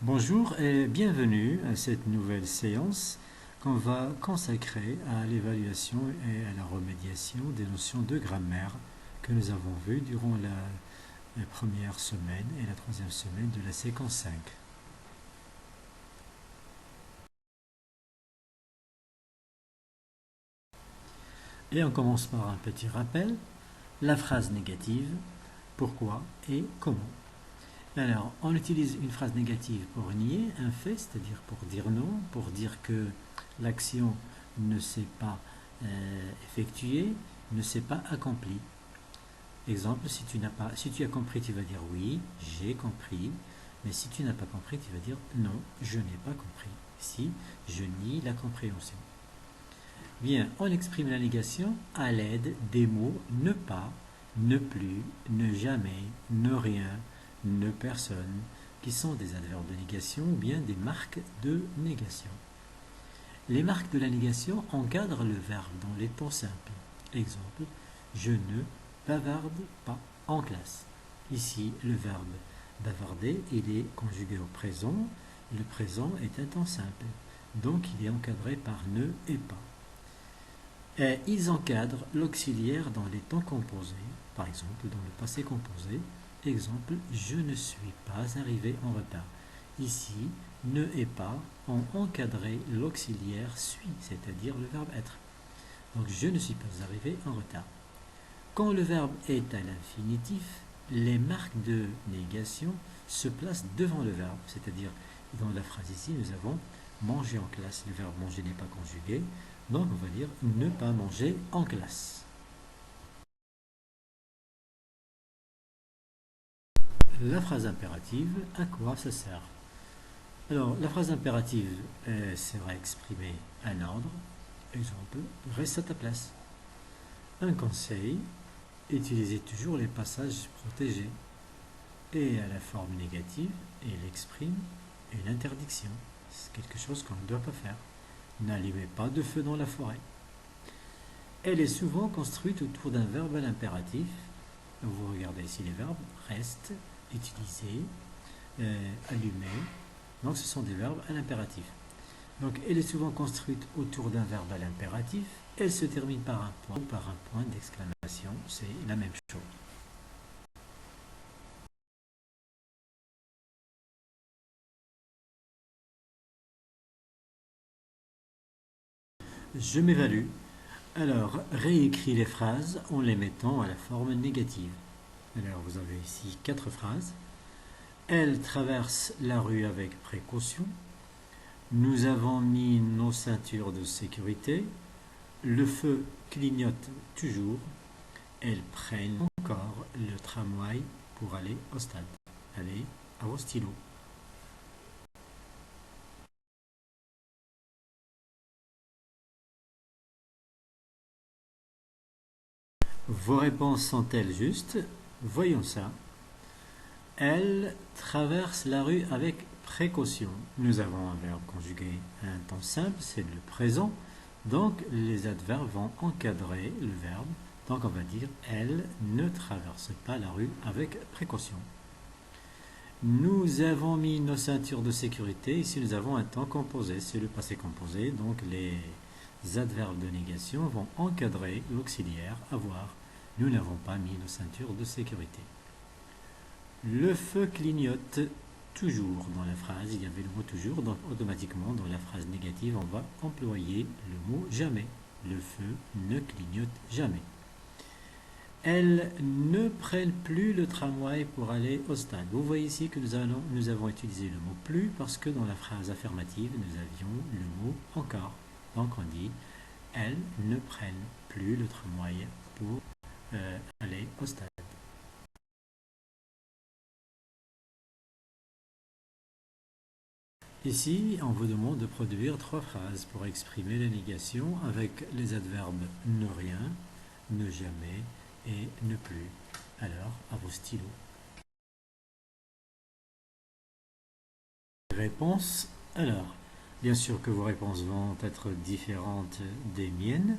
Bonjour et bienvenue à cette nouvelle séance qu'on va consacrer à l'évaluation et à la remédiation des notions de grammaire que nous avons vues durant la première semaine et la troisième semaine de la séquence 5. Et on commence par un petit rappel, la phrase négative, pourquoi et comment. Alors, on utilise une phrase négative pour nier un fait, c'est-à-dire pour dire non, pour dire que l'action ne s'est pas effectuée, ne s'est pas accomplie. Exemple, si tu as compris, tu vas dire oui, j'ai compris. Mais si tu n'as pas compris, tu vas dire non, je n'ai pas compris. Si je nie la compréhension. Bien, on exprime la négation à l'aide des mots ne pas, ne plus, ne jamais, ne rien, ne personne, qui sont des adverbes de négation ou bien des marques de négation. Les marques de la négation encadrent le verbe dans les temps simples. Exemple, je ne bavarde pas en classe. Ici, le verbe bavarder, il est conjugué au présent. Le présent est un temps simple. Donc, il est encadré par ne et pas. Et ils encadrent l'auxiliaire dans les temps composés, par exemple dans le passé composé. Exemple, je ne suis pas arrivé en retard. Ici, ne et pas ont encadré l'auxiliaire suis, c'est-à-dire le verbe être. Donc, je ne suis pas arrivé en retard. Quand le verbe est à l'infinitif, les marques de négation se placent devant le verbe, c'est-à-dire dans la phrase ici, nous avons manger en classe. Le verbe manger n'est pas conjugué, donc on va dire ne pas manger en classe. La phrase impérative, à quoi ça sert? Alors, la phrase impérative sert à exprimer un ordre. Exemple, reste à ta place. Un conseil, utilisez toujours les passages protégés. Et à la forme négative, il exprime une interdiction. C'est quelque chose qu'on ne doit pas faire. N'allumez pas de feu dans la forêt. Elle est souvent construite autour d'un verbe à l'impératif. Vous regardez ici les verbes reste, utiliser, allumer. Donc ce sont des verbes à l'impératif. Donc elle est souvent construite autour d'un verbe à l'impératif. Elle se termine par un point ou par un point d'exclamation. C'est la même chose. Je m'évalue. Alors, réécris les phrases en les mettant à la forme négative. Alors, vous avez ici 4 phrases. Elle traverse la rue avec précaution. Nous avons mis nos ceintures de sécurité. Le feu clignote toujours. Elles prennent encore le tramway pour aller au stade. Allez, à vos stylos. Vos réponses sont-elles justes? Voyons ça. Elle traverse la rue avec précaution. Nous avons un verbe conjugué à un temps simple, c'est le présent. Donc les adverbes vont encadrer le verbe. Donc on va dire elle ne traverse pas la rue avec précaution. Nous avons mis nos ceintures de sécurité. Ici nous avons un temps composé, c'est le passé composé. Donc les adverbes de négation vont encadrer l'auxiliaire avoir. Nous n'avons pas mis nos ceintures de sécurité. Le feu clignote toujours dans la phrase, il y avait le mot toujours, donc automatiquement dans la phrase négative, on va employer le mot jamais. Le feu ne clignote jamais. Elles ne prennent plus le tramway pour aller au stade. Vous voyez ici que nous avons utilisé le mot plus parce que dans la phrase affirmative, nous avions le mot encore. Donc on dit elles ne prennent plus le tramway pour aller au stade. Ici, on vous demande de produire 3 phrases pour exprimer la négation avec les adverbes ne rien, ne jamais et ne plus. Alors, à vos stylos. Réponses. Alors, bien sûr que vos réponses vont être différentes des miennes,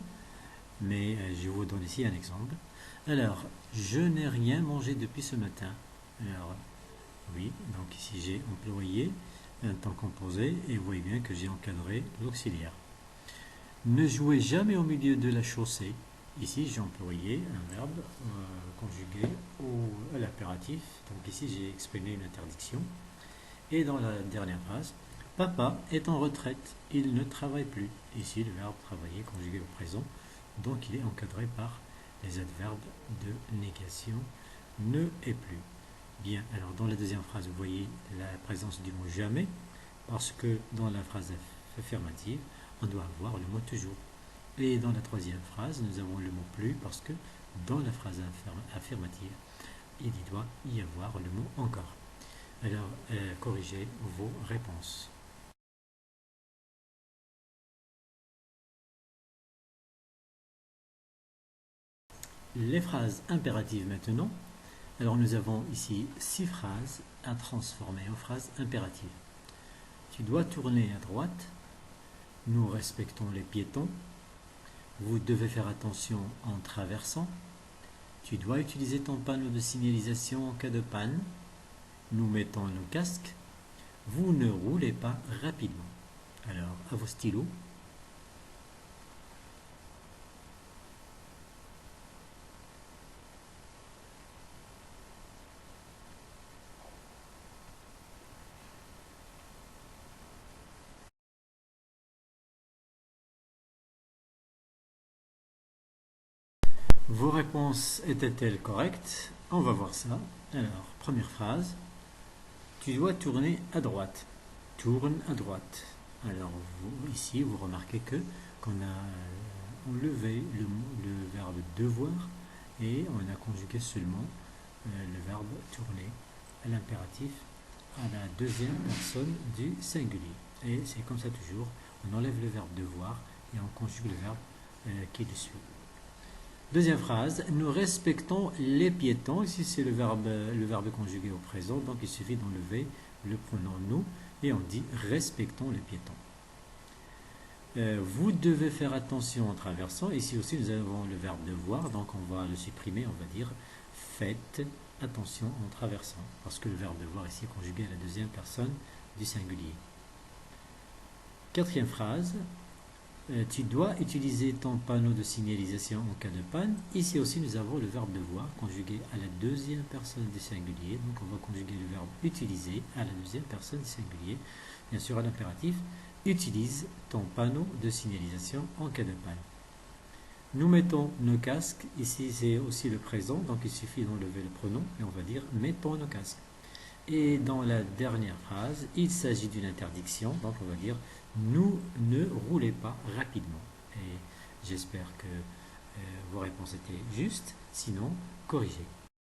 mais je vous donne ici un exemple. Alors, je n'ai rien mangé depuis ce matin. Alors, oui, donc ici j'ai employé un temps composé, et vous voyez bien que j'ai encadré l'auxiliaire. Ne jouez jamais au milieu de la chaussée. Ici, j'ai employé un verbe conjugué à l'impératif. Donc ici, j'ai exprimé une interdiction. Et dans la dernière phrase, papa est en retraite, il ne travaille plus. Ici, le verbe travailler conjugué au présent. Donc il est encadré par les adverbes de négation ne et plus. Bien, alors dans la deuxième phrase, vous voyez la présence du mot jamais, parce que dans la phrase affirmative, on doit avoir le mot toujours. Et dans la troisième phrase, nous avons le mot plus, parce que dans la phrase affirmative, il doit y avoir le mot encore. Alors, corrigez vos réponses. Les phrases impératives maintenant. Alors nous avons ici 6 phrases à transformer en phrases impératives. Tu dois tourner à droite. Nous respectons les piétons. Vous devez faire attention en traversant. Tu dois utiliser ton panneau de signalisation en cas de panne. Nous mettons nos casques. Vous ne roulez pas rapidement. Alors, à vos stylos. Vos réponses étaient-elles correctes? On va voir ça. Alors, première phrase. Tu dois tourner à droite. Tourne à droite. Alors, ici, vous remarquez que qu'on a enlevé le verbe devoir et on a conjugué seulement le verbe tourner à l'impératif à la deuxième personne du singulier. Et c'est comme ça toujours. On enlève le verbe devoir et on conjugue le verbe qui le suit. Deuxième phrase, nous respectons les piétons. Ici, c'est le verbe conjugué au présent, donc il suffit d'enlever le pronom nous et on dit respectons les piétons. Vous devez faire attention en traversant. Ici aussi, nous avons le verbe devoir, donc on va le supprimer, on va dire faites attention en traversant, parce que le verbe devoir ici est conjugué à la deuxième personne du singulier. Quatrième phrase, tu dois utiliser ton panneau de signalisation en cas de panne. Ici aussi, nous avons le verbe devoir conjugué à la deuxième personne du singulier. Donc, on va conjuguer le verbe utiliser à la deuxième personne du singulier. Bien sûr, à l'impératif, utilise ton panneau de signalisation en cas de panne. Nous mettons nos casques. Ici, c'est aussi le présent. Donc, il suffit d'enlever le pronom et on va dire mettons nos casques. Et dans la dernière phrase, il s'agit d'une interdiction, donc on va dire nous ne roulez pas rapidement. Et j'espère que vos réponses étaient justes, sinon corrigez.